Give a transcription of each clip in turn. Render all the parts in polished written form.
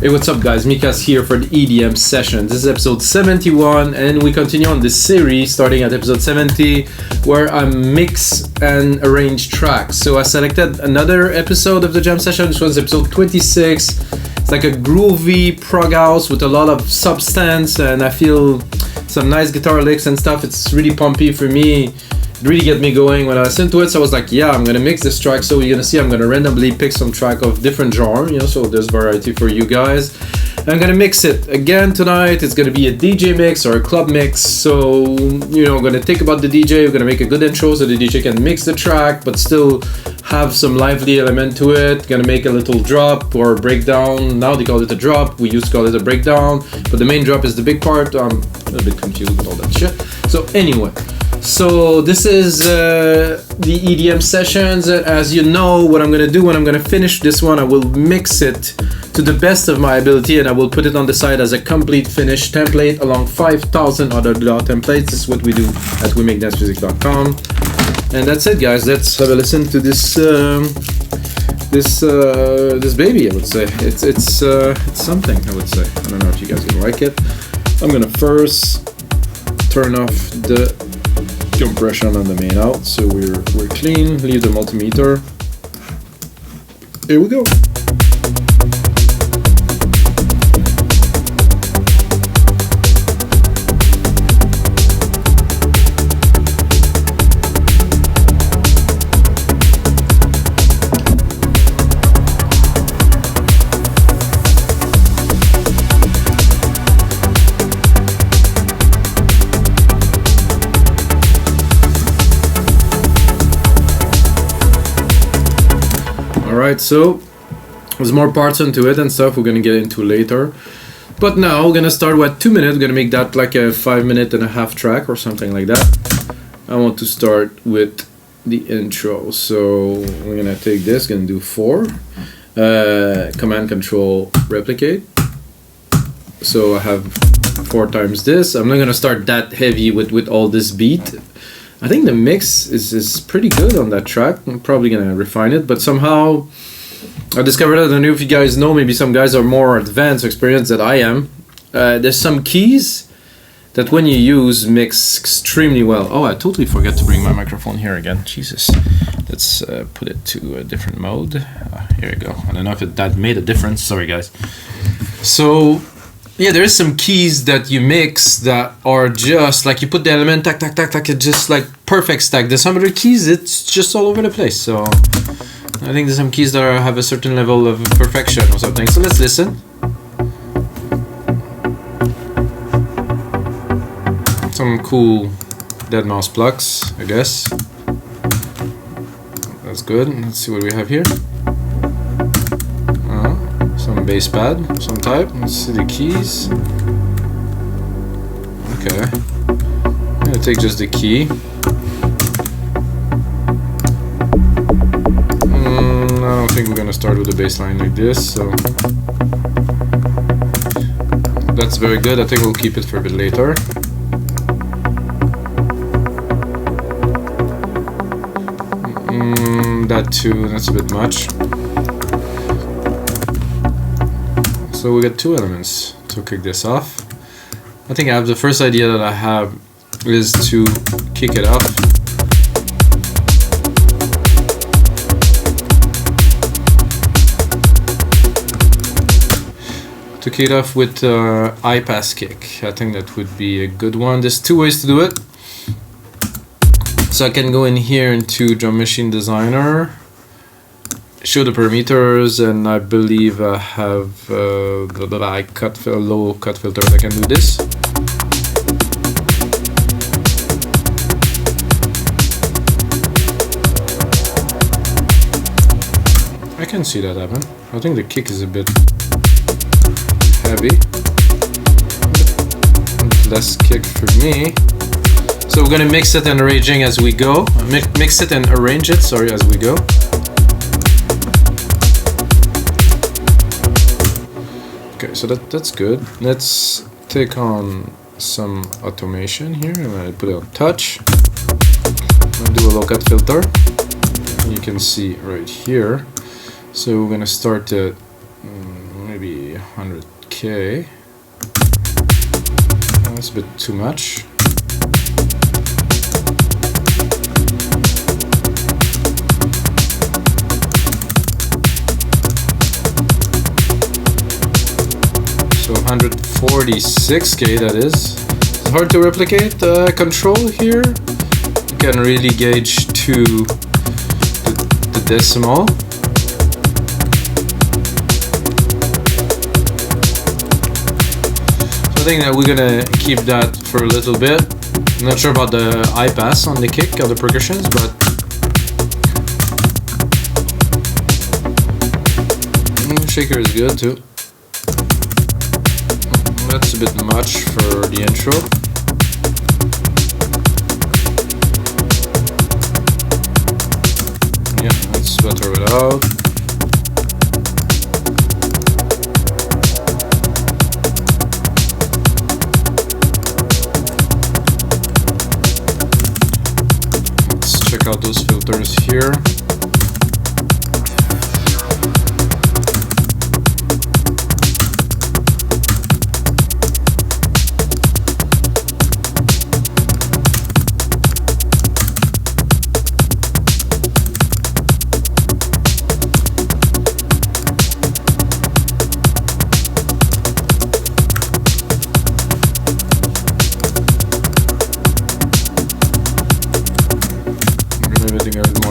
Hey, what's up guys, Mikas here for the EDM session. This is episode 71 and we continue on this series starting at episode 70 where I mix and arrange tracks. So I selected another episode of the jam session. This was episode 26. It's like a groovy prog house with a lot of substance and I feel some nice guitar licks and stuff. It's really pumpy for me. It really get me going when I listen to it. So I was like, yeah, I'm gonna mix this track. So you're gonna see I'm gonna randomly pick some track of different genre, you know, so there's variety for you guys. I'm gonna mix it again tonight. It's gonna be a DJ mix or a club mix. So, you know, I'm gonna think about the DJ. We're gonna make a good intro so the DJ can mix the track but still have some lively element to it. Gonna make a little drop or breakdown. Now they call it a drop. We used to call it a breakdown, but the main drop is the big part. I'm a little bit confused with all that shit. So anyway, so this is the EDM sessions. As you know, what I'm gonna do when I'm gonna finish this one, I will mix it to the best of my ability and I will put it on the side as a complete finished template along 5,000 other DAW templates. This is what we do at wemakdancemusic.com. And that's it, guys. Let's have a listen to this this baby. I would say it's something. I would say. I don't know if you guys will like it. I'm gonna first turn off the compression on the main out, so we're clean. Leave the multimeter. Here we go. Alright, so there's more parts into it and stuff we're gonna get into later. But now we're gonna start with 2 minutes. We're gonna make that like a 5.5-minute track or something like that. I want to start with the intro. So we're gonna take this, gonna do 4. Command Control Replicate. So I have 4 times this. I'm not gonna start that heavy with all this beat. I think the mix is pretty good on that track. I'm probably gonna refine it, but somehow I discovered, I don't know if you guys know, maybe some guys are more advanced, experienced than I am. There's some keys that when you use mix extremely well. Oh, I totally forgot to bring my microphone here again. Jesus. Let's put it to a different mode. Here we go. I don't know if that made a difference. Sorry, guys. So yeah, there is some keys that you mix that are just like you put the element, tack, tack, tack, tack, it's just like perfect stack. There's some other keys, it's just all over the place. So I think there's some keys that have a certain level of perfection or something. So let's listen. Some cool dead mouse plucks, I guess. That's good. Let's see what we have here. Some bass pad, some type. Let's see the keys. Okay. I'm gonna take just the key. I don't think we're gonna start with the bass line like this, so that's very good. I think we'll keep it for a bit later. That too, that's a bit much. So we got 2 elements to kick this off. I think I have the first idea that I have is to kick it off. To kick it off with high pass kick. I think that would be a good one. There's 2 ways to do it. So I can go in here into Drum Machine Designer, show the parameters, and I believe I have low cut filter. I can do this. I can see that happen. I think the kick is a bit heavy. Less kick for me. So we're gonna mix it and arranging as we go. Mix it and arrange it, sorry, as we go. Okay, so that's good. Let's take on some automation here. I'm gonna put it on touch. I'm gonna do a low cut filter. You can see right here. So we're gonna start at maybe 100K. That's a bit too much. So 146K, that is. It's hard to replicate control here. You can really gauge to the decimal. So I think that we're gonna keep that for a little bit. I'm not sure about the high pass on the kick or the percussions, but shaker is good too. That's a bit much for the intro. Yeah, let's butter it out. Let's check out those filters here.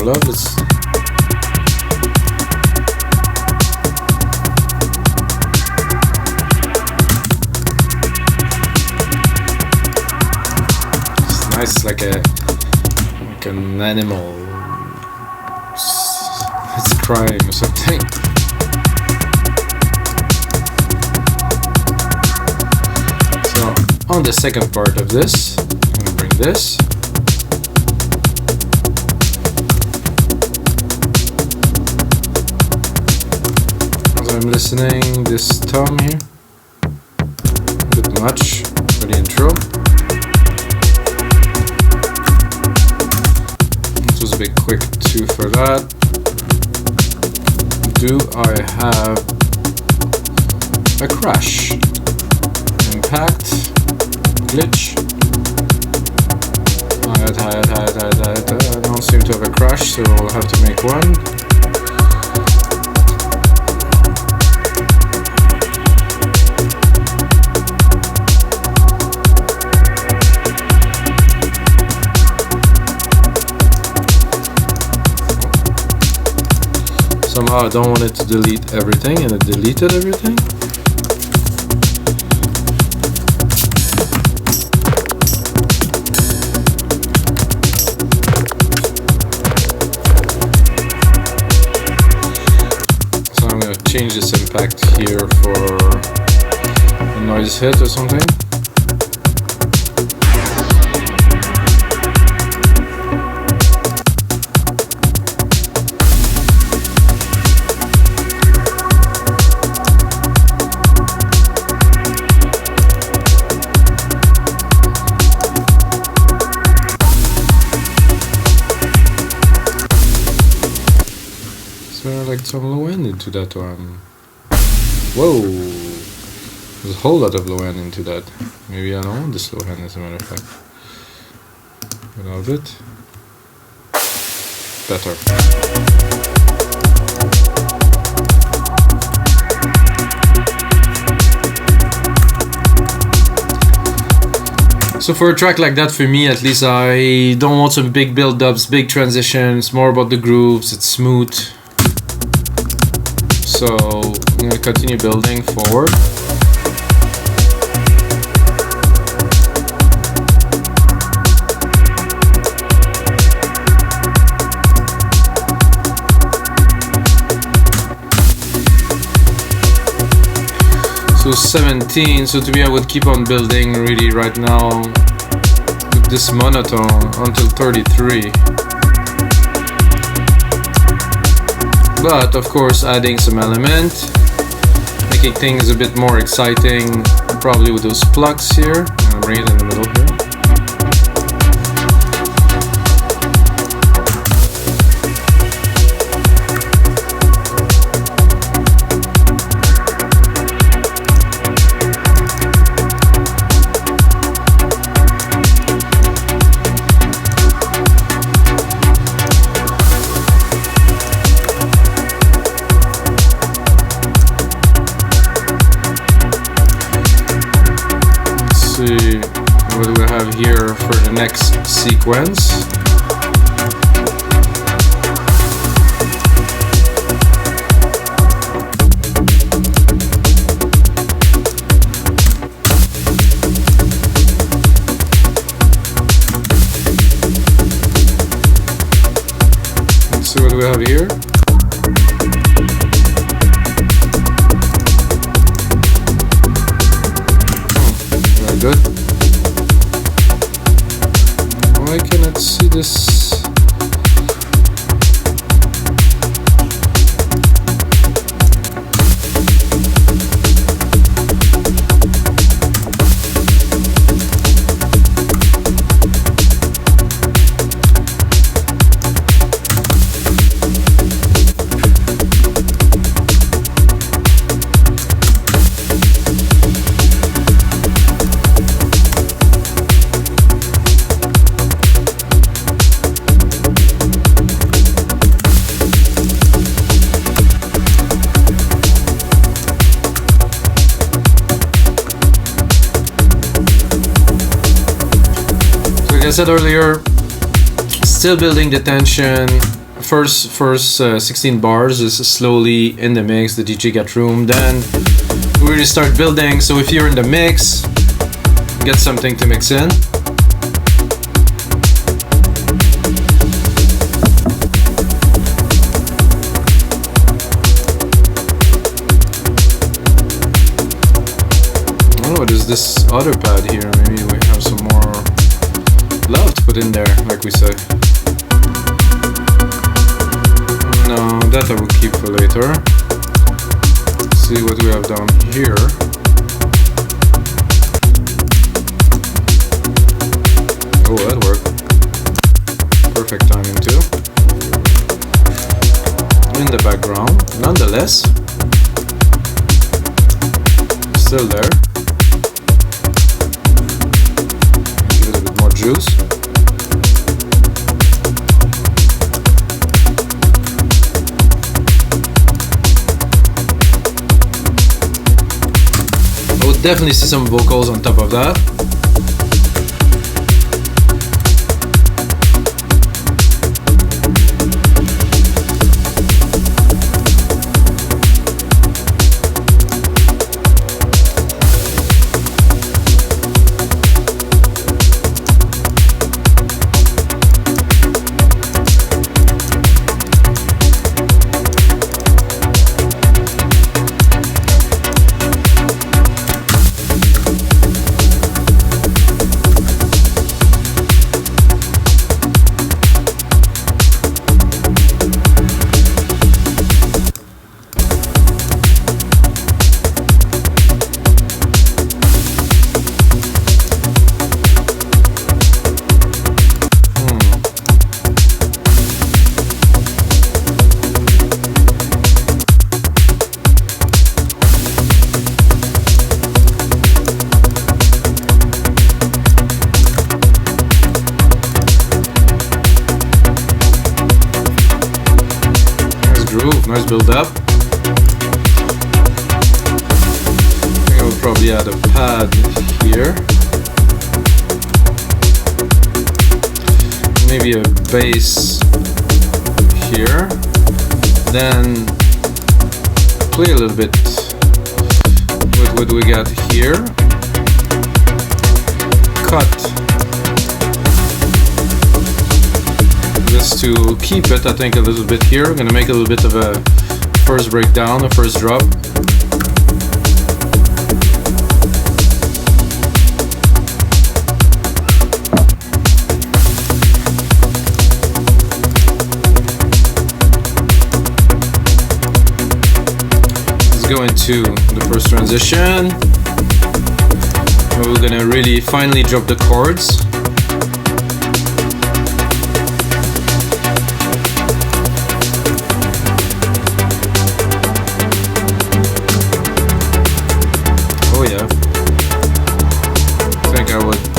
Love it's nice, like an animal. It's crying or something. So on the second part of this, I'm gonna bring this. I'm listening this tom here, a bit much for the intro. It was a bit quick too for that. Do I have a crash? Impact? Glitch? I don't seem to have a crash, so I'll have to make one. Somehow I don't want it to delete everything, and it deleted everything. So I'm going to change this impact here for a noise hit or something. Like some low end into that one. Whoa! There's a whole lot of low end into that. Maybe I don't want this low end, as a matter of fact. A little bit better. So for a track like that, for me at least, I don't want some big build-ups, big transitions. More about the grooves. It's smooth. So I'm going to continue building forward. So 17, so to me I would keep on building really right now with this monotone until 33. But of course adding some element, making things a bit more exciting, probably with those plucks here. I'm gonna bring it in the middle here. see what we have here for the next sequence. Let's see what we have here. Good. Why cannot see this? Like I said earlier, still building the tension. First 16 bars is slowly in the mix, the DJ get room, then we really start building. So if you're in the mix, get something to mix in. Oh, what is this other pad here? Maybe we have some more love to put in there, like we say. No, that I will keep for later. Let's see what we have down here. Oh, that worked. Perfect timing too. In the background, nonetheless. Still there. Juice. I would definitely see some vocals on top of that. Nice build up. I think I will probably add a pad here. Maybe a bass here. Then play a little bit with what we got here. Cut this to keep it, I think, a little bit here. I'm gonna make a little bit of a first breakdown, a first drop. Let's go into the first transition. We're gonna really finally drop the chords.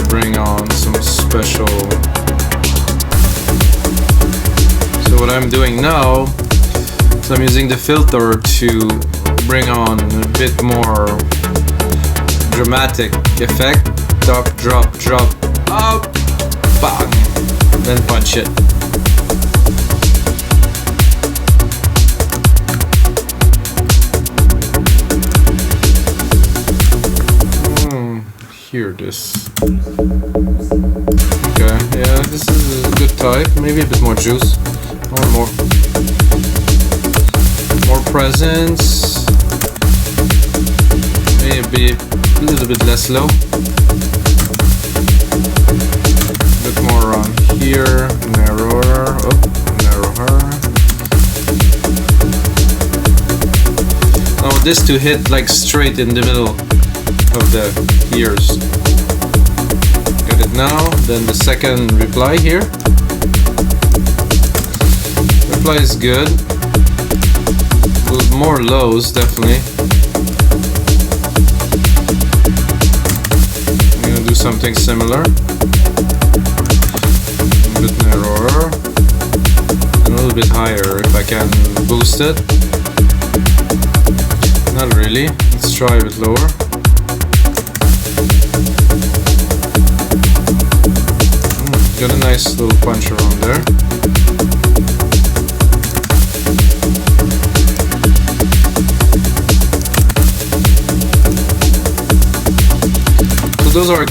Bring on some special. So what I'm doing now is I'm using the filter to bring on a bit more dramatic effect. Drop, drop, drop, up, bang, then punch it. Hear this. Okay, yeah, this is a good type. Maybe a bit more juice, or more presence. Maybe a little bit less low. A bit more around here, narrower. Oh, narrower. Now this to hit like straight in the middle of the ears. Get it now. Then the second reply here. Reply is good. With more lows, definitely. I'm gonna do something similar. A bit narrower. And a little bit higher if I can boost it. Not really. Let's try a bit lower. Got a nice little punch around there. So those are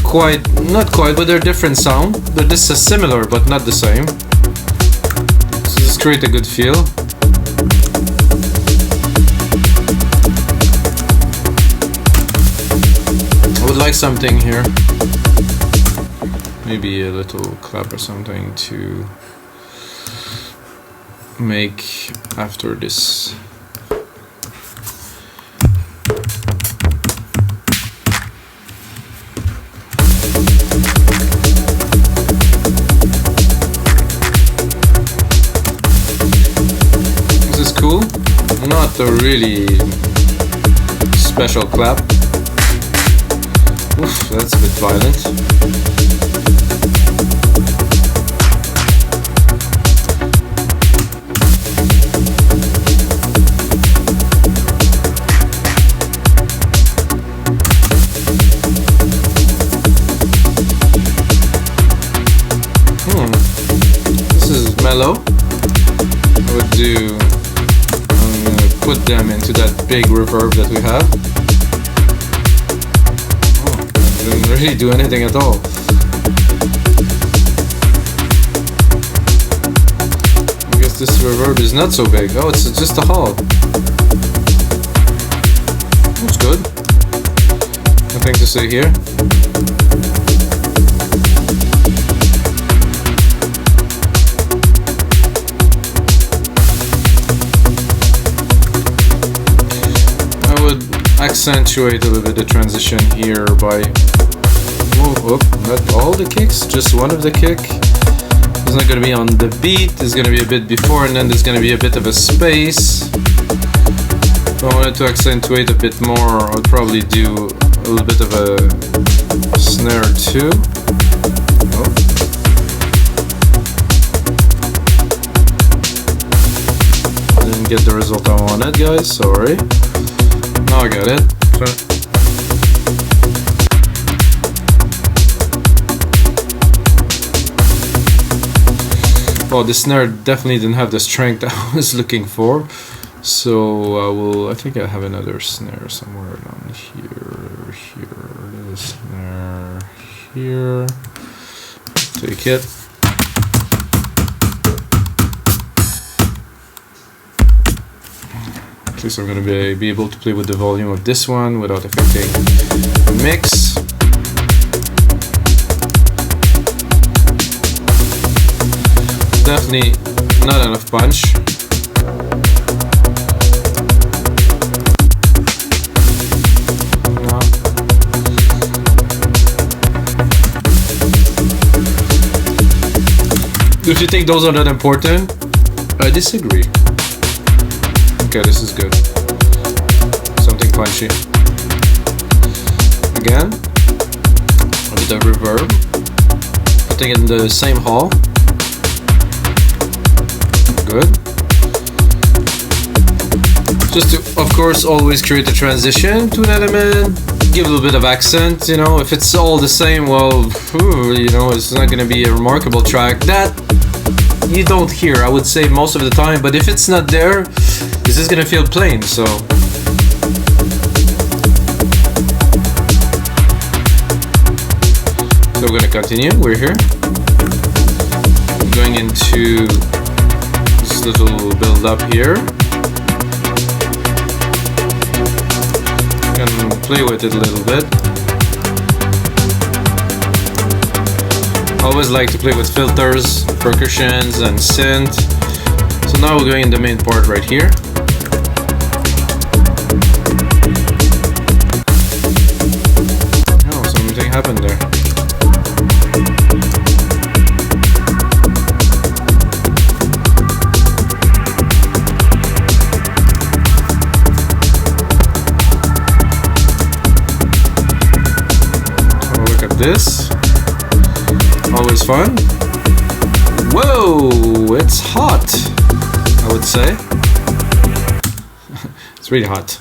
not quite, but they're different sound. This is similar, but not the same. So just create a good feel. I would like something here. Maybe a little clap or something to make after this. This is cool. Not a really special clap. Oof, that's a bit violent. Mellow. I would do. I'm gonna put them into that big reverb that we have. Oh, I didn't really do anything at all. I guess this reverb is not so big. Oh, it's just a hall. That's good. Nothing to say here. Accentuate a little bit the transition here by not all the kicks, just one of the kick. It's not going to be on the beat, it's going to be a bit before, and then there's going to be a bit of a space. If I wanted to accentuate a bit more, I would probably do a little bit of a snare too. Oh. I didn't get the result I wanted, guys, sorry. Now I got it. Well, the snare definitely didn't have the strength I was looking for, so I think I have another snare somewhere down here. There's a snare here. Take it. At least I'm going to be able to play with the volume of this one without affecting the mix. Definitely not enough punch. No. If you think those are not important, I disagree. Okay, this is good. Something punchy. Again, a bit of reverb. Putting it in the same hall. Good. Just to, of course, always create a transition to an element. give a little bit of accent, you know. If it's all the same, well, you know, it's not gonna be a remarkable track. That you don't hear, I would say, most of the time. But if it's not there, this is gonna feel plain. So we're gonna continue. We're here. I'm going into this little build up here. And play with it a little bit. Always like to play with filters, percussions, and synth. So now we're going in the main part right here. Oh, something happened there. This always fun. Whoa, it's hot, I would say. It's really hot.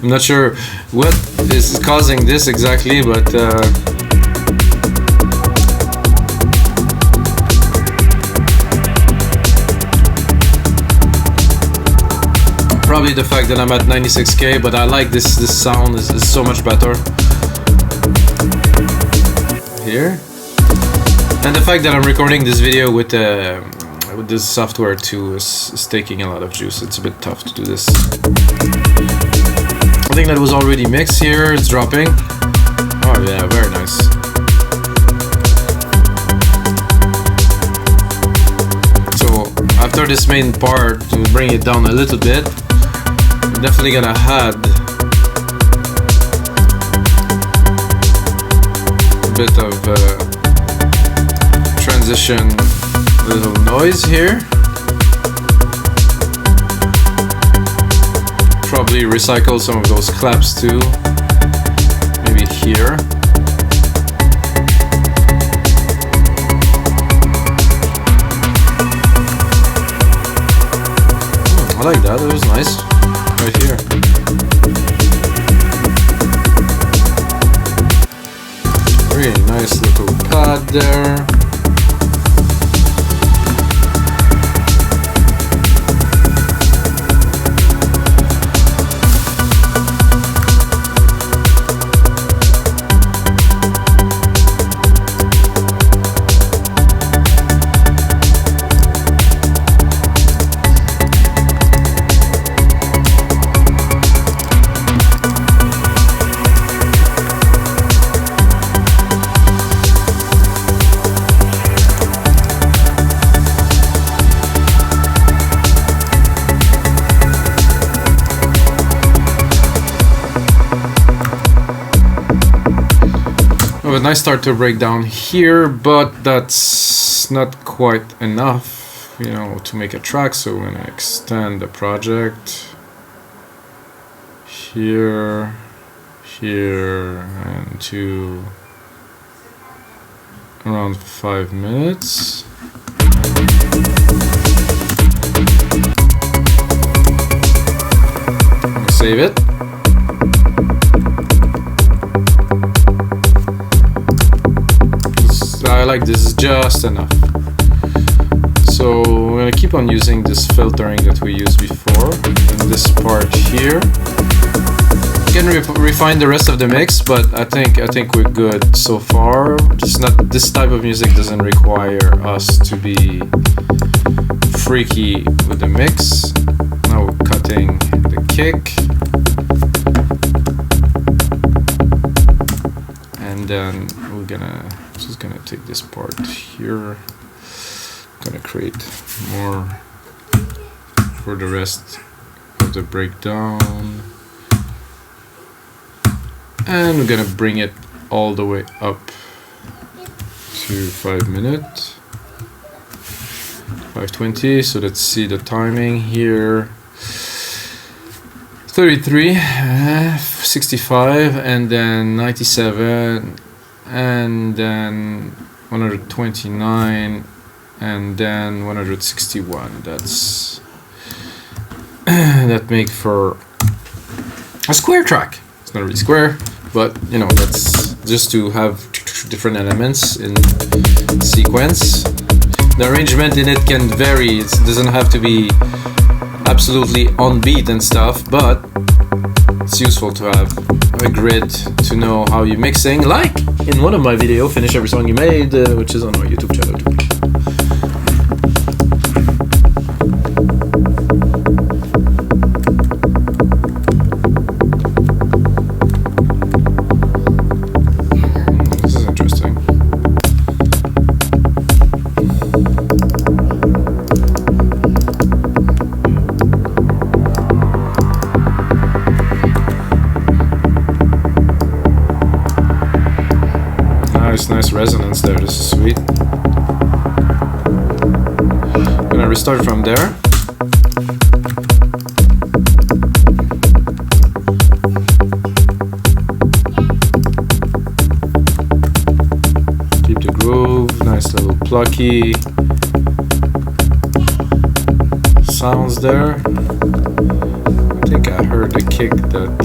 I'm not sure what is causing this exactly, but probably the fact that I'm at 96K, but I like this sound is so much better here, and the fact that I'm recording this video with this software too is taking a lot of juice. It's a bit tough to do this. I think that was already mixed here. It's dropping. Oh yeah, very nice. So after this main part, to bring it down a little bit, I'm definitely gonna add bit of transition, little noise here. Probably recycle some of those claps too. Maybe here. I like that. It was nice. Right here. Really nice little pad there. A nice start to break down here, but that's not quite enough, you know, to make a track. So we're gonna extend the project here, and to around 5 minutes. Save it. I like this is just enough. So we're gonna keep on using this filtering that we used before in this part here. We can refine the rest of the mix, but I think we're good so far. Just not, this type of music doesn't require us to be freaky with the mix. Now we're cutting the kick. And then we're just gonna take this part here, gonna create more for the rest of the breakdown, and we're gonna bring it all the way up to 5 minutes, 5:20. So let's see the timing here. 33, 65, and then 97, and then 129, and then 161. That's that make for a square track. It's not really square, but you know, that's just to have different elements in sequence. The arrangement in it can vary. It doesn't have to be absolutely on beat and stuff, but it's useful to have a grid to know how you're mixing, like in one of my videos, Finish Every Song You Made, which is on our YouTube channel too. This is interesting. Nice resonance there, this is sweet. I'm gonna restart from there. Keep the groove, nice little plucky sounds there. I think I heard the kick that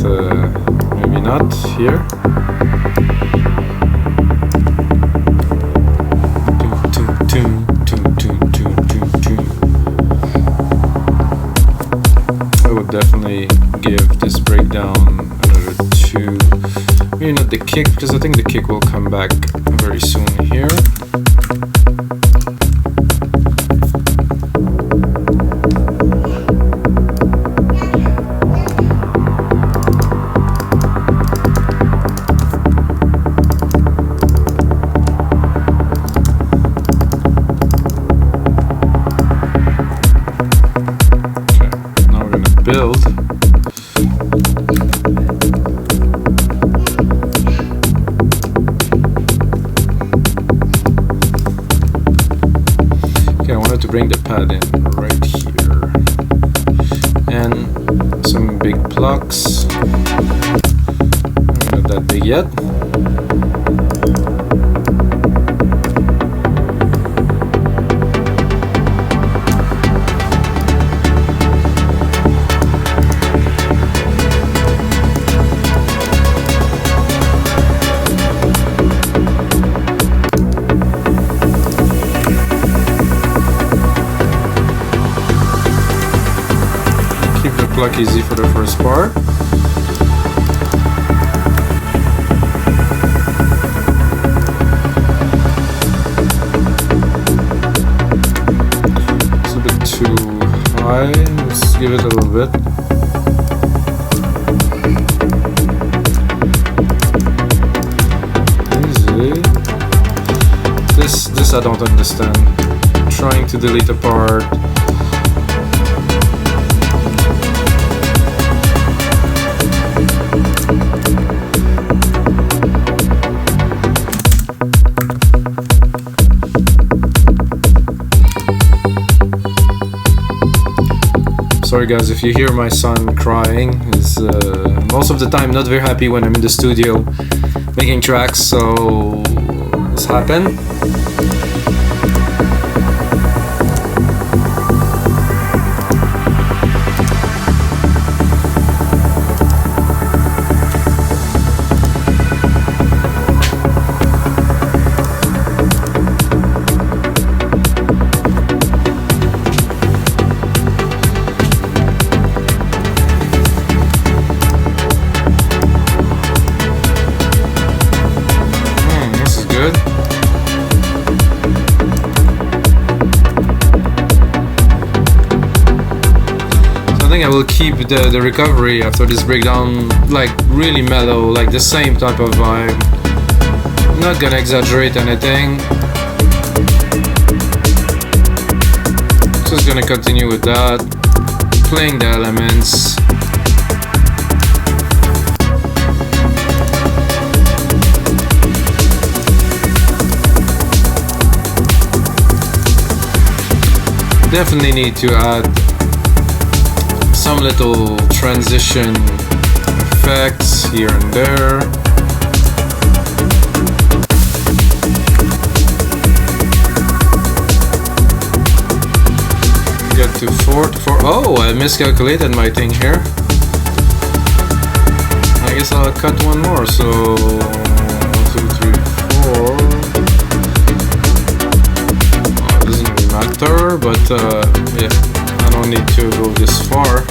maybe not here. Definitely give this breakdown another 2. Maybe not the kick, because I think the kick will come back very soon here. Build. Okay, I wanted to bring the pad in right here. And some big plucks. Not that big yet. Pluck easy for the first part. It's a bit too high. Let's give it a little bit. Easy. This I don't understand. I'm trying to delete a part. Sorry guys if you hear my son crying. He's most of the time not very happy when I'm in the studio making tracks, so this happened. I will keep the recovery after this breakdown like really mellow, like the same type of vibe. I'm not gonna exaggerate anything. Just gonna continue with that, playing the elements. Definitely need to add some little transition effects here and there. Get to 4. Oh, I miscalculated my thing here. I guess I'll cut one more. So 1, 2, 3, 4. It doesn't really matter, but yeah, I don't need to go this far.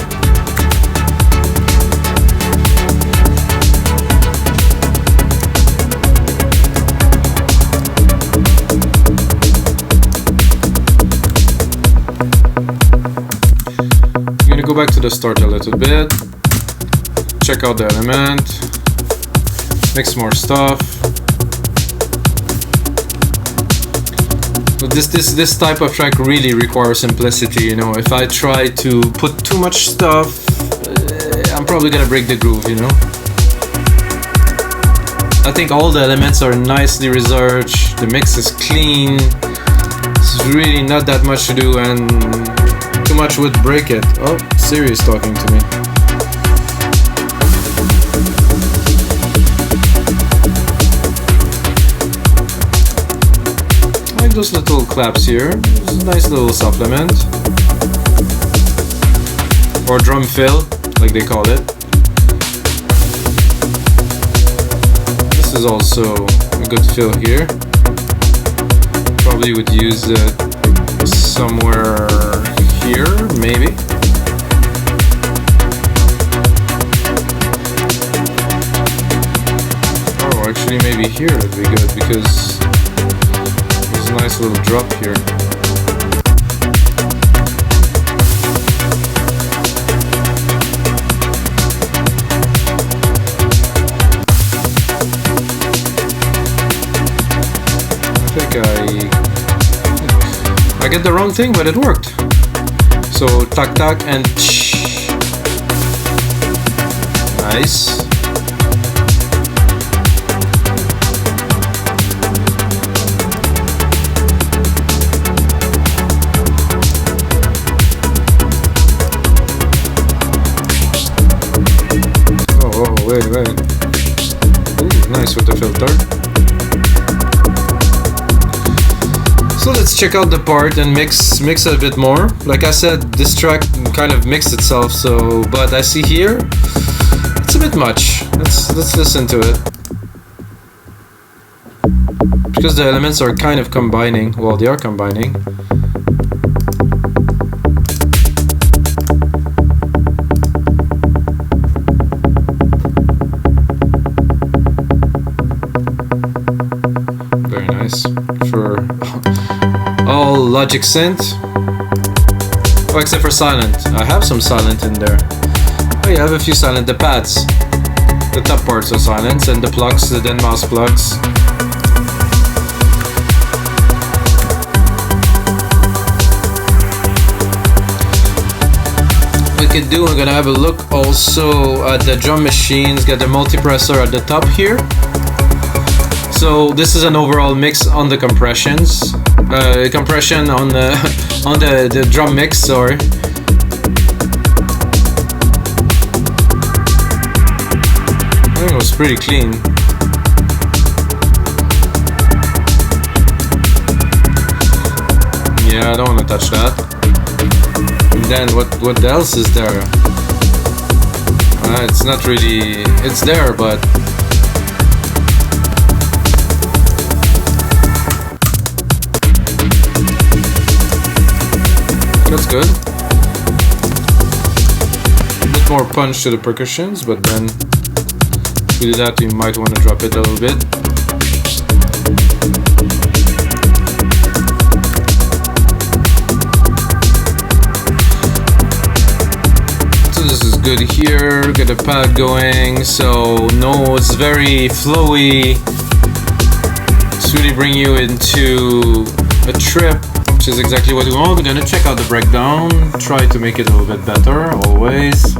I'm gonna go back to the start a little bit. Check out the element, mix more stuff. So this type of track really requires simplicity, you know. If I try to put too much stuff, I'm probably gonna break the groove, you know. I think all the elements are nicely researched, the mix is clean, it's really not that much to do, and too much would break it. Oh, Siri is talking to me. Those little claps here. It's a nice little supplement. Or drum fill, like they call it. This is also a good fill here. Probably would use it somewhere here, maybe. Oh, actually maybe here would be good because nice little drop here. I think I get the wrong thing, but it worked. So tac tac and tsh. Nice. Wait. Ooh, nice with the filter. So let's check out the part and mix a bit more. Like I said, this track kind of mixed itself, so but I see here it's a bit much. Let's listen to it. Because the elements are kind of combining. Well, they are combining. For all Logic synth. Oh, except for silent. I have some silent in there. Oh yeah, I have a few silent. The pads. The top parts are silent, and the plucks, the then mouse plucks. We could do, I'm gonna have a look also at the drum machines, get the multipressor at the top here. So this is an overall mix on the compressions, compression on the on the drum mix. Sorry. I think it was pretty clean. Yeah, I don't want to touch that. And then what else is there? It's not really. It's there, but. That's good. A bit more punch to the percussions, but then if we do that, we might want to drop it a little bit. So this is good here. Get a pad going. So no, it's very flowy. It's really bring you into a trip. Which is exactly what we want. We're gonna check out the breakdown, try to make it a little bit better, always.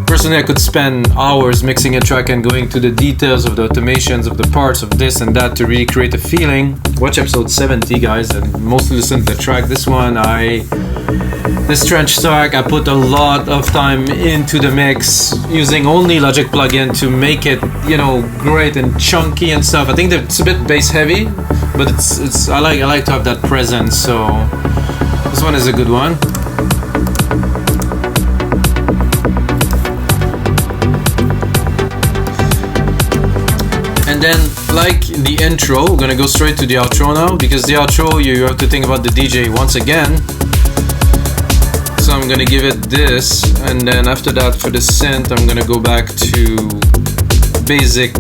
Personally, I could spend hours mixing a track and going to the details of the automations of the parts of this and that to really create a feeling. Watch episode 70, guys, and mostly listen to the track. This one, this trench track, I put a lot of time into the mix, using only Logic plugin to make it, you know, great and chunky and stuff. I think that it's a bit bass heavy, but it's I like to have that presence. So this one is a good one. And then, like in the intro, we're gonna go straight to the outro now, because the outro, you have to think about the DJ once again. So I'm gonna give it this, and then after that, for the synth, I'm gonna go back to basic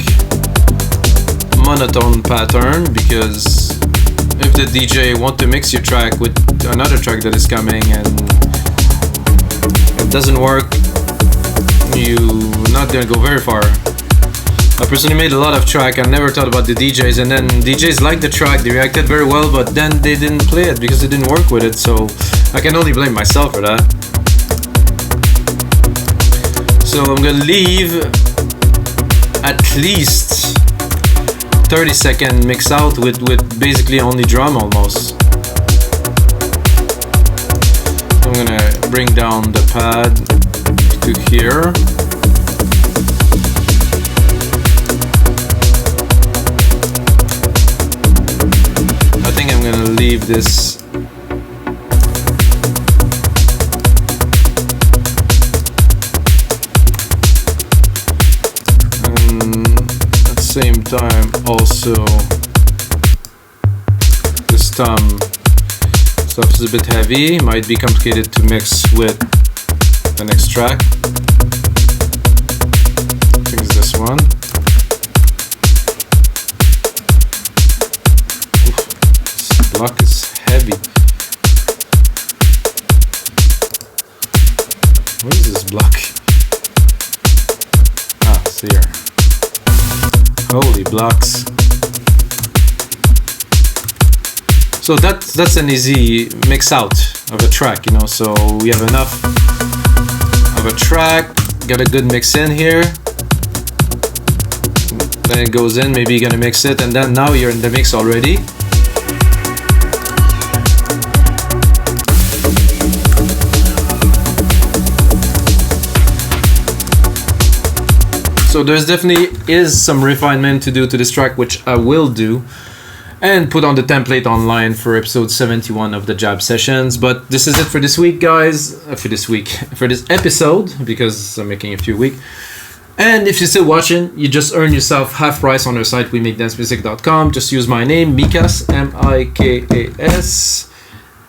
monotone pattern, because if the DJ want to mix your track with another track that is coming and it doesn't work, you're not gonna go very far. I personally made a lot of track. I never thought about the DJs, and then DJs liked the track, they reacted very well, but then they didn't play it because it didn't work with it, so I can only blame myself for that. So I'm gonna leave at least 30-second mix out with basically only drum almost. I'm gonna bring down the pad to here. I think I'm gonna leave this same time also this stuff is a bit heavy, might be complicated to mix with the next track. I think it's this one. Oof, this block is heavy. What is this block? Ah, it's here. Holy blocks. So that's an easy mix out of a track, you know, so we have enough of a track, got a good mix in here, then it goes in, maybe you're gonna mix it, and then now you're in the mix already. So there's definitely is some refinement to do to this track, which I will do and put on the template online for episode 71 of the Jab Sessions. But this is it for this week, guys. For this episode, because I'm making a few weeks. And if you're still watching, you just earn yourself half price on our site, wemakedancemusic.com. Just use my name, Mikas, M-I-K-A-S.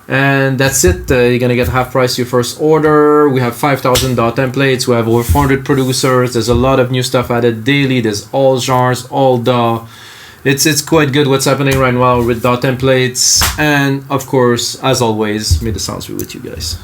And that's it. You're gonna get half price your first order. We have 5,000 DAW templates. We have over 400 producers. There's a lot of new stuff added daily. There's all genres, all DAW. It's quite good what's happening right now with DAW templates. And of course, as always, may the sounds be with you guys.